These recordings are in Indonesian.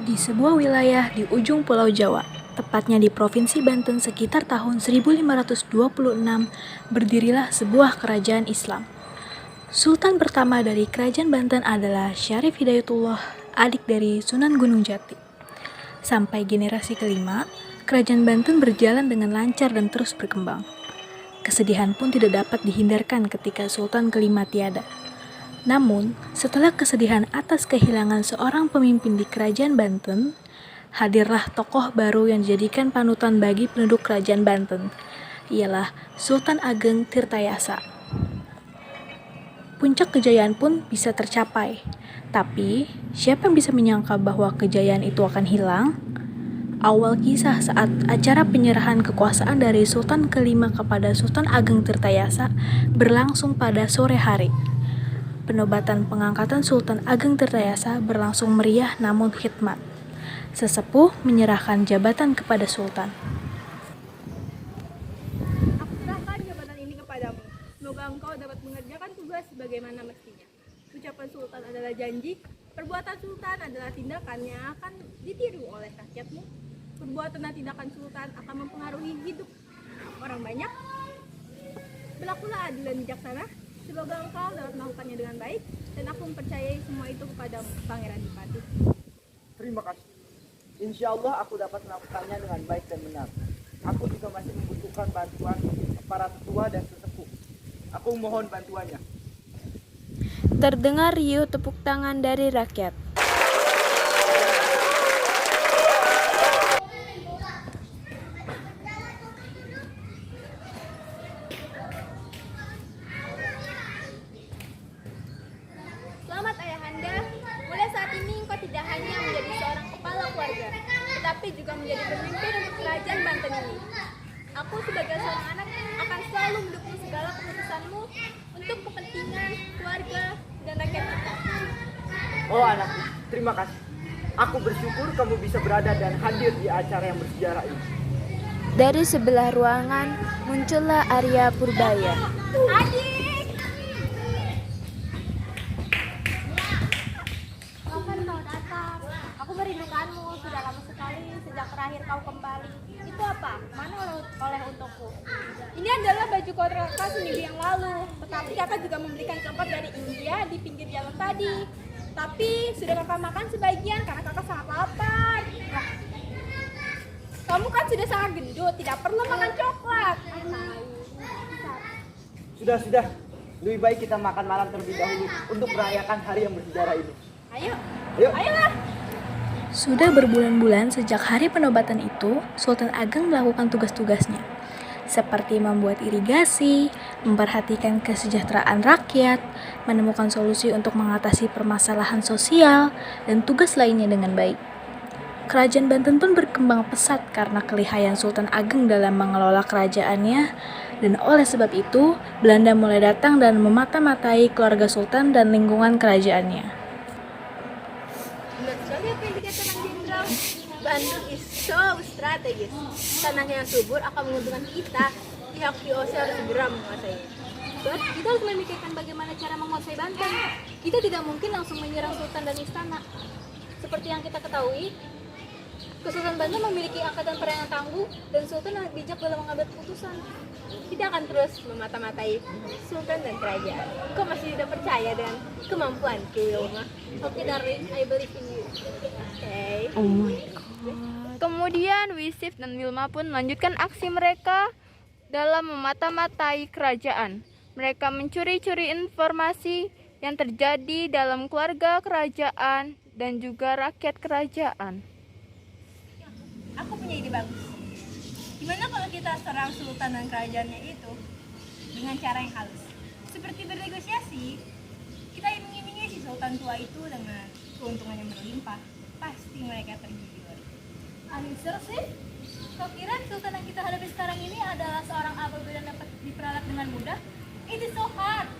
Di sebuah wilayah di ujung Pulau Jawa, tepatnya di Provinsi Banten sekitar tahun 1526, berdirilah sebuah kerajaan Islam. Sultan pertama dari kerajaan Banten adalah Syarif Hidayatullah, adik dari Sunan Gunung Jati. Sampai generasi kelima, kerajaan Banten berjalan dengan lancar dan terus berkembang. Kesedihan pun tidak dapat dihindarkan ketika Sultan kelima tiada. Namun, setelah kesedihan atas kehilangan seorang pemimpin di kerajaan Banten, hadirlah tokoh baru yang dijadikan panutan bagi penduduk kerajaan Banten. Ialah Sultan Ageng Tirtayasa. Puncak kejayaan pun bisa tercapai. Tapi, siapa yang bisa menyangka bahwa kejayaan itu akan hilang? Awal kisah saat acara penyerahan kekuasaan dari Sultan kelima kepada Sultan Ageng Tirtayasa berlangsung pada sore hari. Penobatan pengangkatan Sultan Ageng Tirtayasa berlangsung meriah namun khidmat. Sesepuh menyerahkan jabatan kepada Sultan. Aku serahkan jabatan ini kepadamu. Semoga engkau dapat mengerjakan tugas sebagaimana mestinya. Ucapan Sultan adalah janji, perbuatan Sultan adalah tindakan yang akan ditiru oleh rakyatmu. Perbuatan dan tindakan Sultan akan mempengaruhi hidup orang banyak. Berlakulah adil dan bijaksana. Semoga engkau dapat melakukannya dengan baik, dan aku mempercayai semua itu kepadamu, Pangeran Dipati. Terima kasih. Insya Allah aku dapat melakukannya dengan baik dan benar. Aku juga masih membutuhkan bantuan para tetua dan sesepuh. Aku mohon bantuannya. Terdengar riuh tepuk tangan dari rakyat. Selamat ayahanda, mulai saat ini engkau tidak hanya menjadi seorang kepala keluarga, tetapi juga menjadi pemimpin untuk kerajaan Banten ini. Aku sebagai seorang anak akan selalu mendukung segala keputusanmu untuk kepentingan keluarga dan rakyat kita. Oh anakku, terima kasih. Aku bersyukur kamu bisa berada dan hadir di acara yang bersejarah ini. Dari sebelah ruangan muncullah Arya Purbaya. Adik! Kapan kau datang? Aku merindukanmu, sudah lama sekali sejak terakhir kau kembali. Itu apa? Mana oleh untukku? Ini adalah baju kontrak kakak seminggu yang lalu. Tetapi kakak juga membelikan coklat dari India di pinggir jalan tadi. Tapi sudah kakak makan sebagian karena kakak sangat lapar. Nah, kamu kan sudah sangat gendut, tidak perlu makan coklat. Sudah. Lebih baik kita makan malam terlebih dahulu untuk merayakan hari yang bersejarah ini. Ayo. Ayolah. Sudah berbulan-bulan sejak hari penobatan itu, Sultan Ageng melakukan tugas-tugasnya, seperti membuat irigasi, memperhatikan kesejahteraan rakyat, menemukan solusi untuk mengatasi permasalahan sosial, dan tugas lainnya dengan baik. Kerajaan Banten pun berkembang pesat karena kelihayan Sultan Ageng dalam mengelola kerajaannya, dan oleh sebab itu, Belanda mulai datang dan memata-matai keluarga Sultan dan lingkungan kerajaannya. Benar sekali apa yang dikatakan Jenderal. Bandung is so strategis. Tanahnya yang subur akan menguntungkan kita. Pihak VOC harus segera menguasainya. Sebab kita harus memikirkan bagaimana cara menguasai Banten. Kita tidak mungkin langsung menyerang Sultan dan istana. Seperti yang kita ketahui, Kesultanan Banten memiliki angkatan perang yang tangguh dan Sultan sangat bijak dalam mengambil keputusan. Kita akan terus memata-matai Sultan dan kerajaan. Kau masih tidak percaya dengan kemampuanku, Wilma? Oke, darling, I believe in you. Okay. Oh my god. Kemudian Wisif dan Wilma pun melanjutkan aksi mereka dalam memata-matai kerajaan. Mereka mencuri-curi informasi yang terjadi dalam keluarga kerajaan dan juga rakyat kerajaan. Aku punya ide bagus. Gimana kalau kita serang Sultan dan kerajaannya itu dengan cara yang halus? Seperti bernegosiasi, kita iming-imingi si Sultan tua itu dengan keuntungan yang berlimpah. Pasti mereka tergiur. Anissa sih? Kau kira Sultan yang kita hadapi sekarang ini adalah seorang apabila dapat diperalat dengan mudah? It is so hard.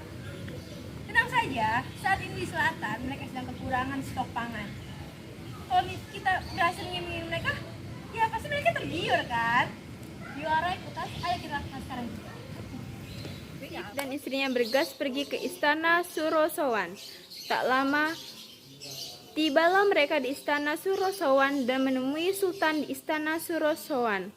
Tenang saja, saat ini di selatan mereka sedang kekurangan stok pangan. Kalau kita berhasil ngiming mereka, ya pasti mereka tergiur kan? You are right, Utas. Ayo kita lakukan sekarang juga. Dan istrinya bergas pergi ke istana Surosowan. Tak lama Tibalah mereka di istana Surosowan dan menemui Sultan di istana Surosowan.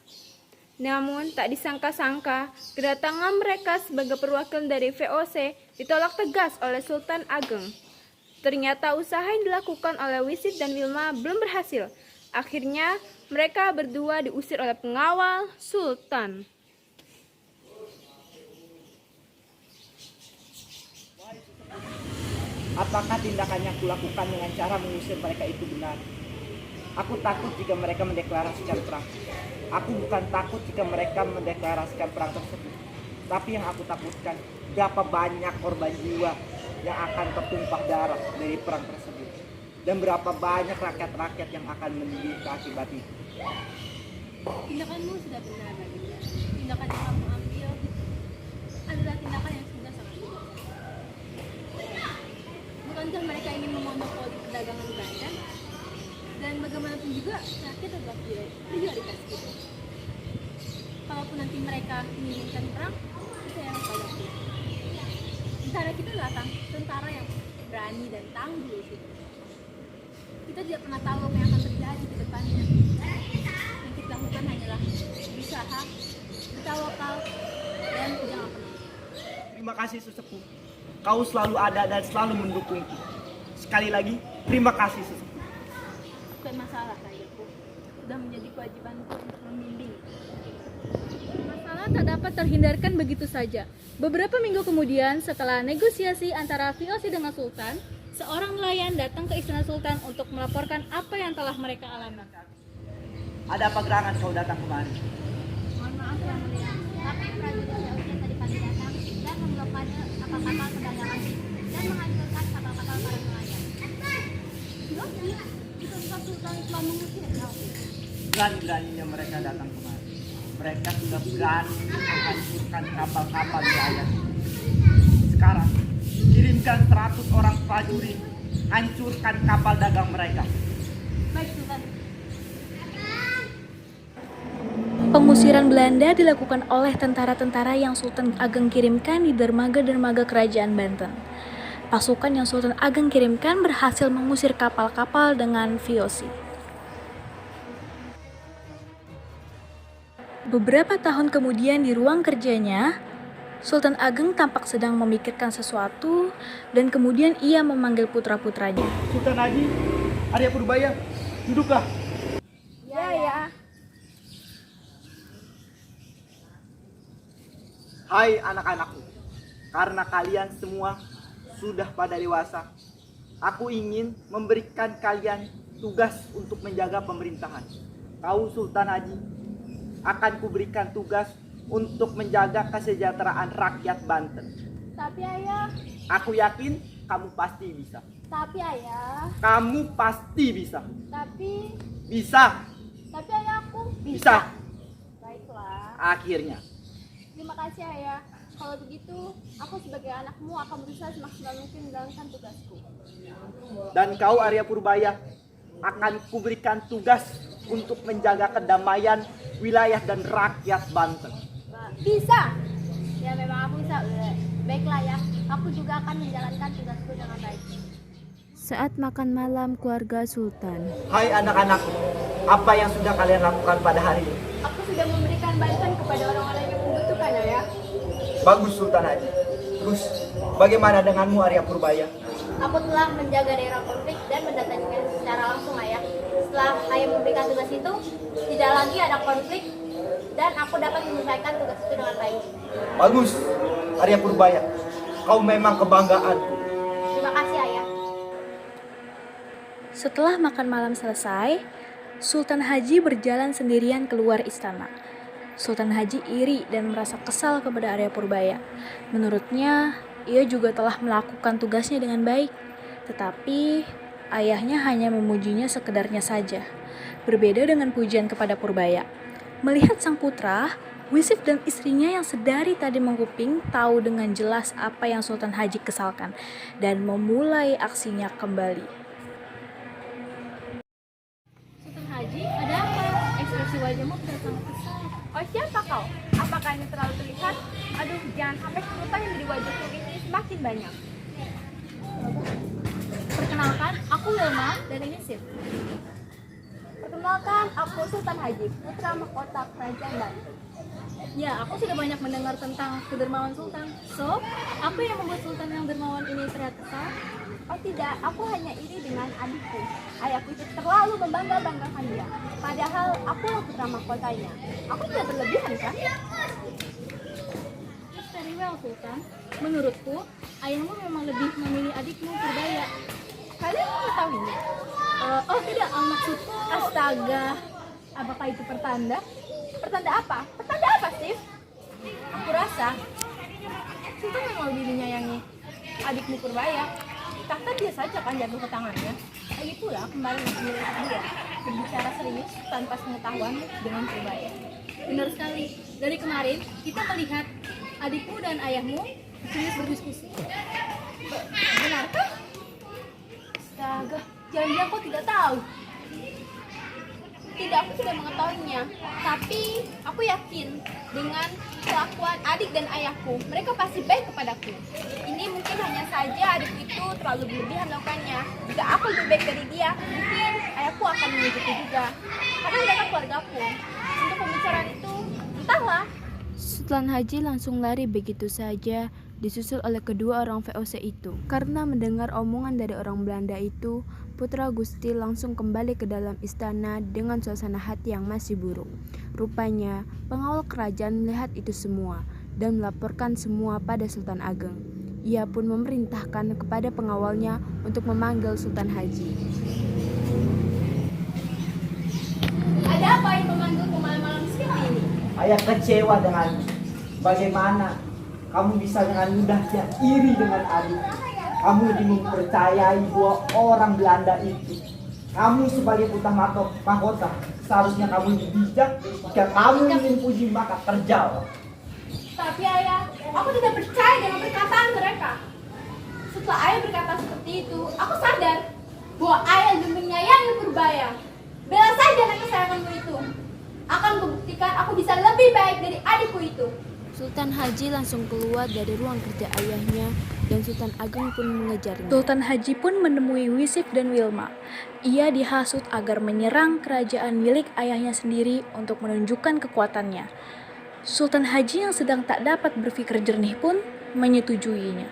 Namun tak disangka-sangka, kedatangan mereka sebagai perwakilan dari VOC ditolak tegas oleh Sultan Ageng. Ternyata usaha yang dilakukan oleh Wisif dan Wilma belum berhasil. Akhirnya mereka berdua diusir oleh pengawal Sultan. Apakah tindakan yang kulakukan dengan cara mengusir mereka itu benar? Aku takut jika mereka mendeklarasikan perang. Aku bukan takut jika mereka mendeklarasikan perang tersebut. Tapi yang aku takutkan, berapa banyak korban jiwa yang akan tertumpah darah dari perang tersebut. Dan berapa banyak rakyat-rakyat yang akan menderita akibat itu. Tindakanmu sudah benar, Baginda. Tindakan yang kamu ambil adalah tindakan yang sudah sangat benar. Bukankah mereka ingin memonopoli perdagangan Banten? Dan bagaimanapun juga rakyat adalah prioritas kita. Kalaupun nanti mereka menginginkan perang, kita yang hadapi. Tentara kita adalah tentara yang berani dan tangguh di situ. Kita tidak pernah tahu apa yang akan terjadi ke depannya. Yang kita lakukan hanyalah berusaha, bertawakal, dan jangan pernah. Terima kasih sesepuh. Kau selalu ada dan selalu mendukungku. Sekali lagi, terima kasih sesepuh. Bukan masalah, Rayaku. Sudah menjadi kewajibanku untuk membimbing. Masalah tak dapat terhindarkan begitu saja. Beberapa minggu kemudian, setelah negosiasi antara VOC dengan Sultan, seorang nelayan datang ke istana Sultan untuk melaporkan apa yang telah mereka alami. Ada apa gerangan kau datang kemari? Mohon maaf ya mulia, tapi prajurit Daud tadi pagi datang dan memblokade kapal-kapal perdagangan dan menghancurkan kapal-kapal para nelayan. Bukankah Sultan telah mengusir kau? Berani-beraninya mereka datang kemari. Mereka sudah berani menghancurkan kapal-kapal nelayan. Sekarang, kirimkan 100 orang prajurit, hancurkan kapal dagang mereka. Baik, Sultan. Pengusiran Belanda dilakukan oleh tentara-tentara yang Sultan Ageng kirimkan di dermaga-dermaga kerajaan Banten. Pasukan yang Sultan Ageng kirimkan berhasil mengusir kapal-kapal dengan VOC. Beberapa tahun kemudian di ruang kerjanya, Sultan Ageng tampak sedang memikirkan sesuatu dan kemudian ia memanggil putra-putranya. Sultan Haji, Arya Purbaya, duduklah. Ya. Hai anak-anakku, karena kalian semua sudah pada dewasa, aku ingin memberikan kalian tugas untuk menjaga pemerintahan. Kau Sultan Haji, akan kuberikan tugas untuk menjaga kesejahteraan rakyat Banten. Tapi ayah, Aku yakin kamu pasti bisa. tapi ayah, Kamu pasti bisa. tapi Bisa, ayah aku bisa. Baiklah. Akhirnya. Terima kasih ayah. Kalau begitu, aku sebagai anakmu akan berusaha semaksimal mungkin menjalankan tugasku. Dan kau Arya Purbaya akan kuberikan tugas untuk menjaga kedamaian wilayah dan rakyat Banten. Bisa. Ya memang aku bisa. Baiklah ya, aku juga akan menjalankan tugasku dengan baik. Saat makan malam keluarga Sultan. Hai anak-anakku, apa yang sudah kalian lakukan pada hari ini? Aku sudah memberikan bantuan kepada orang-orang yang membutuhkan ayah. Bagus Sultan Haji. Terus bagaimana denganmu Arya Purbaya? Aku telah menjaga daerah konflik dan mendatanginya secara langsung ayah. Setelah ayah memberikan tugas itu, tidak lagi ada konflik dan aku dapat menyelesaikan tugas itu dengan baik. Bagus Arya Purbaya. Kau memang kebanggaanku. Terima kasih ayah. Setelah makan malam selesai, Sultan Haji berjalan sendirian keluar istana. Sultan Haji iri dan merasa kesal kepada Arya Purbaya. Menurutnya, ia juga telah melakukan tugasnya dengan baik. Tetapi, ayahnya hanya memujinya sekedarnya saja. Berbeda dengan pujian kepada Purbaya. Melihat sang putra, Wisif dan istrinya yang sedari tadi menguping tahu dengan jelas apa yang Sultan Haji kesalkan dan memulai aksinya kembali. Sultan Haji, ada apa? Ekspresi wajahmu terlihat sangat kesal. Oh, siapa kau? Apakah ini terlalu terlihat? Aduh, jangan sampai kerutan yang dari wajahku ini semakin banyak. Perkenalkan, aku Wilma dari Yusuf. Perkenalkan, aku Sultan Haji, putra mahkota Kerajaan Banten. Ya, aku sudah banyak mendengar tentang kedermawan Sultan. So, apa yang membuat Sultan yang dermawan ini terlihat kesal? Oh tidak, aku hanya iri dengan adikku. Ayahku itu terlalu membangga-banggakan dia. Padahal aku putra mahkotanya. Aku tidak berlebihan kan? It's very well, Sultan. Menurutku, ayahmu memang lebih memilih adikmu Purbaya. Kalian mengetahuinya? Oh tidak, maksudku... Astaga, apakah itu pertanda? Pertanda apa? Pertanda apa, Steve? Aku rasa Sultan memang lebih menyayangi adikmu Purbaya. Tahta dia saja kan jatuh ke tangannya. Lagi pula kembali memilih dia berbicara serius tanpa pengetahuan dengan Purbaya. Benar sekali. Dari kemarin, kita melihat adikmu dan ayahmu serius berdiskusi. Benarkah? Astaga, jangan-jangan kau tidak tahu. Tidak, aku tidak mengetahuinya. Tapi aku yakin dengan kelakuan adik dan ayahku, mereka pasti baik kepadaku. Ini mungkin hanya saja adik itu terlalu berlebihan melakukannya. Jika aku lebih baik dari dia, mungkin ayahku akan mengikuti juga. Karena mereka keluargaku. Untuk pembicaraan itu, entahlah. Sultan Haji langsung lari begitu saja, disusul oleh kedua orang VOC itu. Karena mendengar omongan dari orang Belanda itu, Putra Gusti langsung kembali ke dalam istana dengan suasana hati yang masih buruk. Rupanya, pengawal kerajaan melihat itu semua dan melaporkan semua pada Sultan Ageng. Ia pun memerintahkan kepada pengawalnya untuk memanggil Sultan Haji. Ada apa yang memanggilku malam-malam seperti ini? Ayah kecewa denganmu. Bagaimana kamu bisa dengan mudahnya iri dengan adik? Kamu lebih mempercayai dua orang Belanda itu. Kamu sebagai putra mahkota, seharusnya kamu lebih bijak. Jika kamu ingin puji maka terjal. Tapi ayah, aku tidak percaya dengan perkataan mereka. Setelah ayah berkata seperti itu, aku sadar bahwa ayah lebih menyayangi Purbaya. Bela saja anak kesayanganmu itu. Akan membuktikan aku bisa lebih baik dari adikku itu. Sultan Haji langsung keluar dari ruang kerja ayahnya dan Sultan Ageng pun mengejarnya. Sultan Haji pun menemui Wisif dan Wilma. Ia dihasut agar menyerang kerajaan milik ayahnya sendiri untuk menunjukkan kekuatannya. Sultan Haji yang sedang tak dapat berpikir jernih pun menyetujuinya.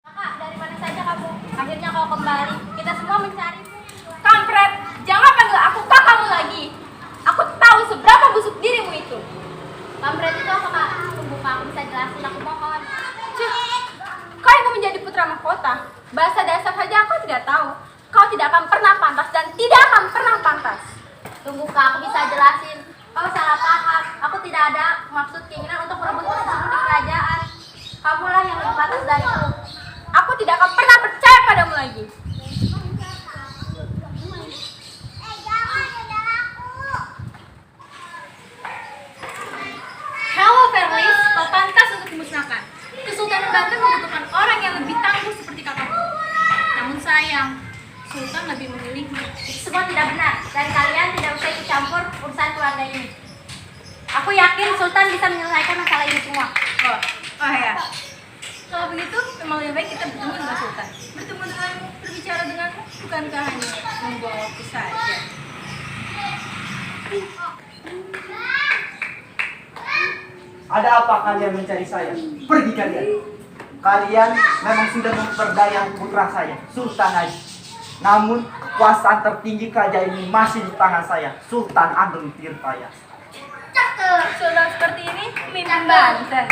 Kakak, dari mana saja kamu? Akhirnya kau kembali. Kita semua mencarimu. Kampret, jangan panggil aku kakakmu lagi. Aku tahu seberapa busuk dirimu itu. Kampret itu apa, Kak? Tunggu, Kak. Aku bisa jelasin, aku mohon. Kau yang menjadi putra mahkota, bahasa dasar saja kau tidak tahu. Kau tidak akan pernah pantas dan tidak akan pernah pantas. Tunggu, Kak. Aku bisa jelasin. Kau salah paham. Aku tidak ada maksud keinginan untuk merebut posisimu di kerajaan. Kamulah yang lebih pantas dariku. Aku tidak akan pernah percaya padamu lagi. Hello Verlis, kau pantas untuk dimusnahkan. Kesultanan Banten membutuhkan orang yang lebih tangguh seperti kakakmu. Namun sayang, Sultan lebih memilihmu. Itu semua tidak benar. Dan kalian tidak usah ikut campur urusan keluarga ini. Aku yakin Sultan bisa menyelesaikan masalah ini semua. Oh ya. Kalau begitu, memang lebih baik kita bertemu dengan Sultan. Bertemu denganmu, berbicara denganmu, bukankah hanya membuang waktu saja? Ada apa kalian mencari saya? Pergi kalian. Kalian memang sudah memperdaya putra saya, Sultan Haji. Namun kekuasaan tertinggi kerajaan ini masih di tangan saya, Sultan Ageng Tirtaya. Cakep, Sultan seperti ini pemimpin Banten.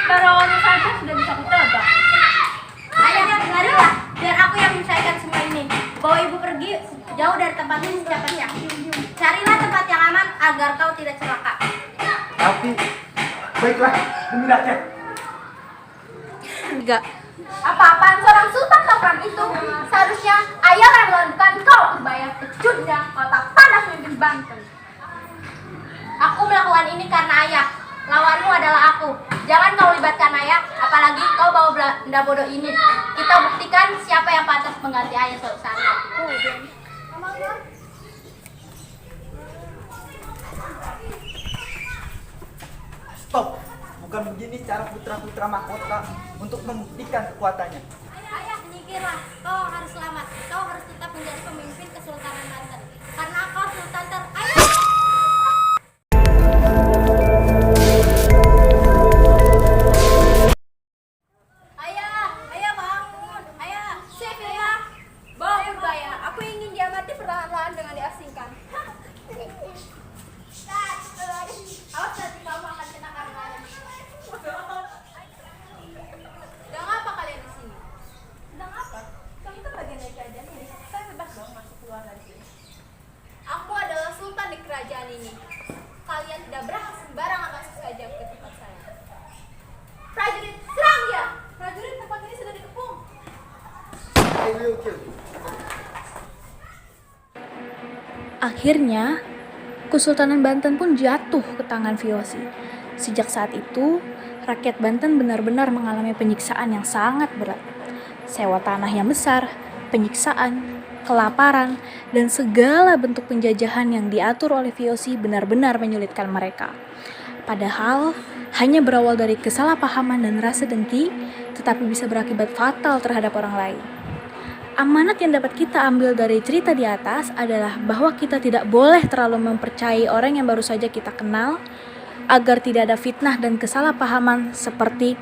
Baru awalnya saja sudah bisa kutebak. Ayah, larilah. Biar aku yang menyelesaikan semua ini. Bawa ibu pergi jauh dari tempat ini secepatnya. Carilah tempat yang aman agar kau tidak celaka. Tapi baiklah, demi rakyat. Enggak, Apa-apaan seorang sultan topram itu? Seharusnya ayah yang melakukan kau Purbaya. Pecundang, kau tak panas memimpin Banten. Aku melakukan ini karena ayah. Lawanmu adalah aku. Jangan kau libatkan ayah, apalagi kau bawa benda bodoh ini. Kita buktikan siapa yang pantas mengganti ayah suatu saat. Stop. Bukan begini cara putra-putra mahkota untuk membuktikan kekuatannya. Ayah, Berpikirlah, kau harus selamat. Kau harus tetap menjadi pemimpin Kesultanan Banten. Karena kau sultan terkaya. Ayah, ayah bangun. Ayah, Chef ya. Bang Purbaya, aku ingin dia mati perlahan-lahan dengan diasingkan. Awas nanti kamu akan kena karenanya. Sedang apa kalian di sini? Sedang apa? Kami kan bagian dari kerajaan ini. Saya bebas dong masuk keluar dari sini. Aku adalah sultan di kerajaan ini. Kalian tidak berhak sembarangan masuk saja ke tempat saya. Prajurit, serang dia! Prajurit, tempat ini sudah dikepung. Akhirnya, Kesultanan Banten pun jatuh ke tangan VOC. Sejak saat itu, rakyat Banten benar-benar mengalami penyiksaan yang sangat berat. Sewa tanah yang besar, penyiksaan, kelaparan, dan segala bentuk penjajahan yang diatur oleh VOC benar-benar menyulitkan mereka. Padahal, hanya berawal dari kesalahpahaman dan rasa dengki, tetapi bisa berakibat fatal terhadap orang lain. Amanat yang dapat kita ambil dari cerita di atas adalah bahwa kita tidak boleh terlalu mempercayai orang yang baru saja kita kenal, agar tidak ada fitnah dan kesalahpahaman seperti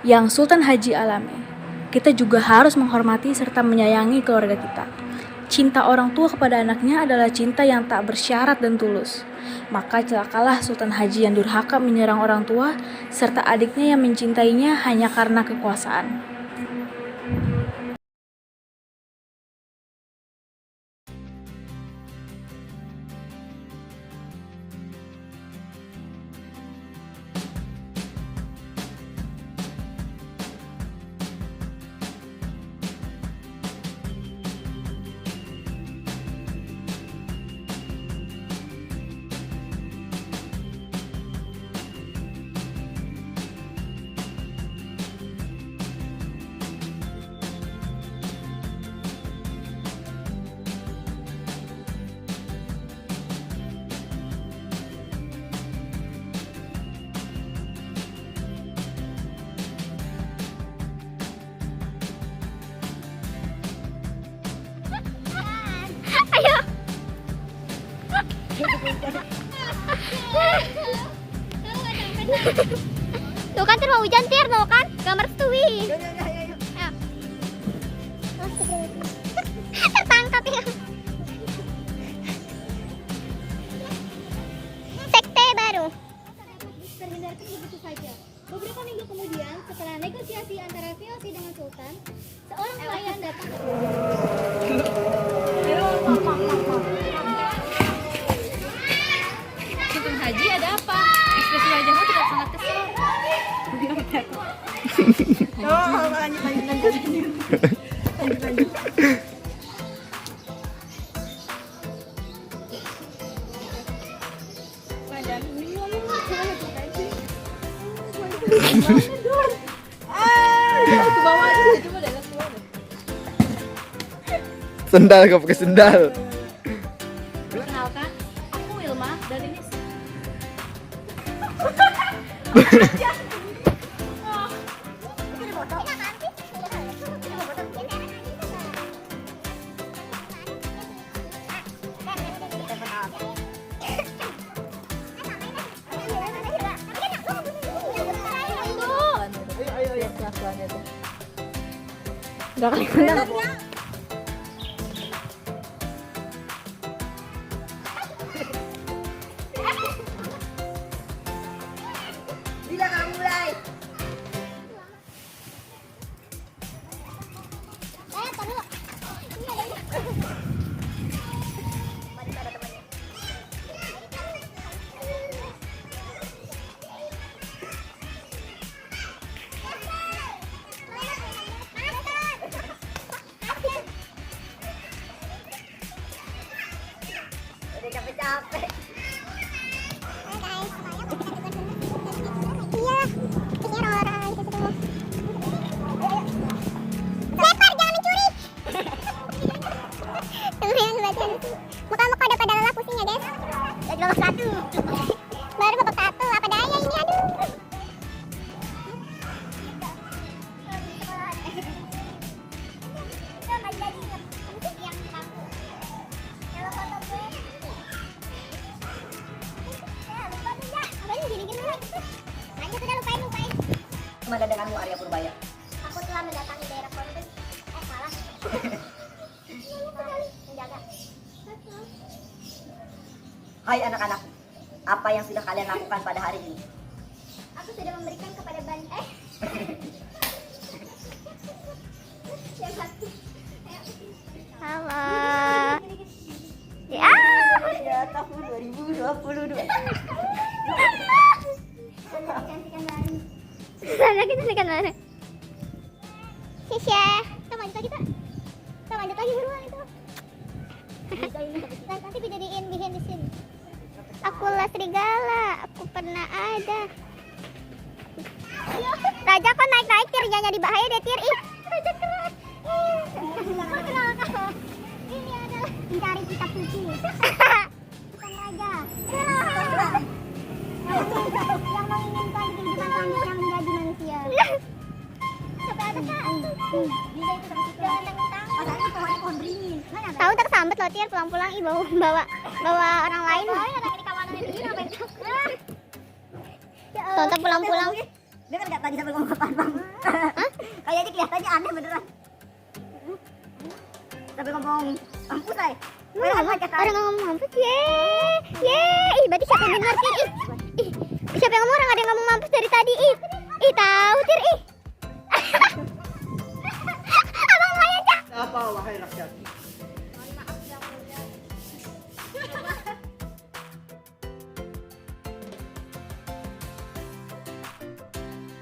yang Sultan Haji alami. Kita juga harus menghormati serta menyayangi keluarga kita. Cinta orang tua kepada anaknya adalah cinta yang tak bersyarat dan tulus. Maka celakalah Sultan Haji yang durhaka menyerang orang tua serta adiknya yang mencintainya hanya karena kekuasaan. Tuh kan Tir, mau hujan Tir, tuh kan? Gak merestui. Ayo. Tertangkap ya. Sekte baru. Terhindarkan begitu saja. Beberapa minggu kemudian, setelah negosiasi antara VOC dengan Sultan, seorang pelayan datang. Sultan Haji, ada apa? Ekspresi wajahmu tidak sangat kesal. Lanjut. Sendal, gak pakai sendal. Perkenalkan, aku Wilma dari NIS. Gak kali benar. Bila kamu mulai. Udah capek-capek. Muka-muka udah pada lelah pusing ya guys. Udah babak satu. Baru babak satu, apa daya ini aduh. berbeda denganmu, Arya Purbaya? Aku telah mendatangi daerah konflik. Salah. Menjaga. Hai anak-anak, apa yang sudah kalian lakukan pada hari ini? Aku sudah memberikan kepada yang satu. Halo. Ya, tahun 2022. Cantikan lari. Sana kita sekan mana? Sisya. Kita lanjut lagi, Tak. Kita lanjut lagi buruan itu. Nanti dijadiin behind the scene. Akulah serigala, aku pernah ada. Raja kok naik-naik tirnya di bahaya deh tir. Ih, Raja keren. Kenal kau. Ini adalah mencari kitab suci. Bukan raja. Yang menginginkan kehidupan manusia menjadi manusia. Sampai atas, Kak. Bisa itu sama kita. Jangan tentang. Masalahnya pohon beringin. tahu tak sambet loh tir pulang-pulang ih bawa orang lain. Di kawanan ini ngapain? Tonton pulang-pulang. Dengar gak tadi sampai ngomong apaan, Bang? Kayaknya kelihatannya aneh beneran. Sampai ngomong mampus, Say. Orang ngomong mampus, ih berarti siapa yang denger tir, ih siapa yang ngomong, orang ada yang ngomong mampus dari tadi, ih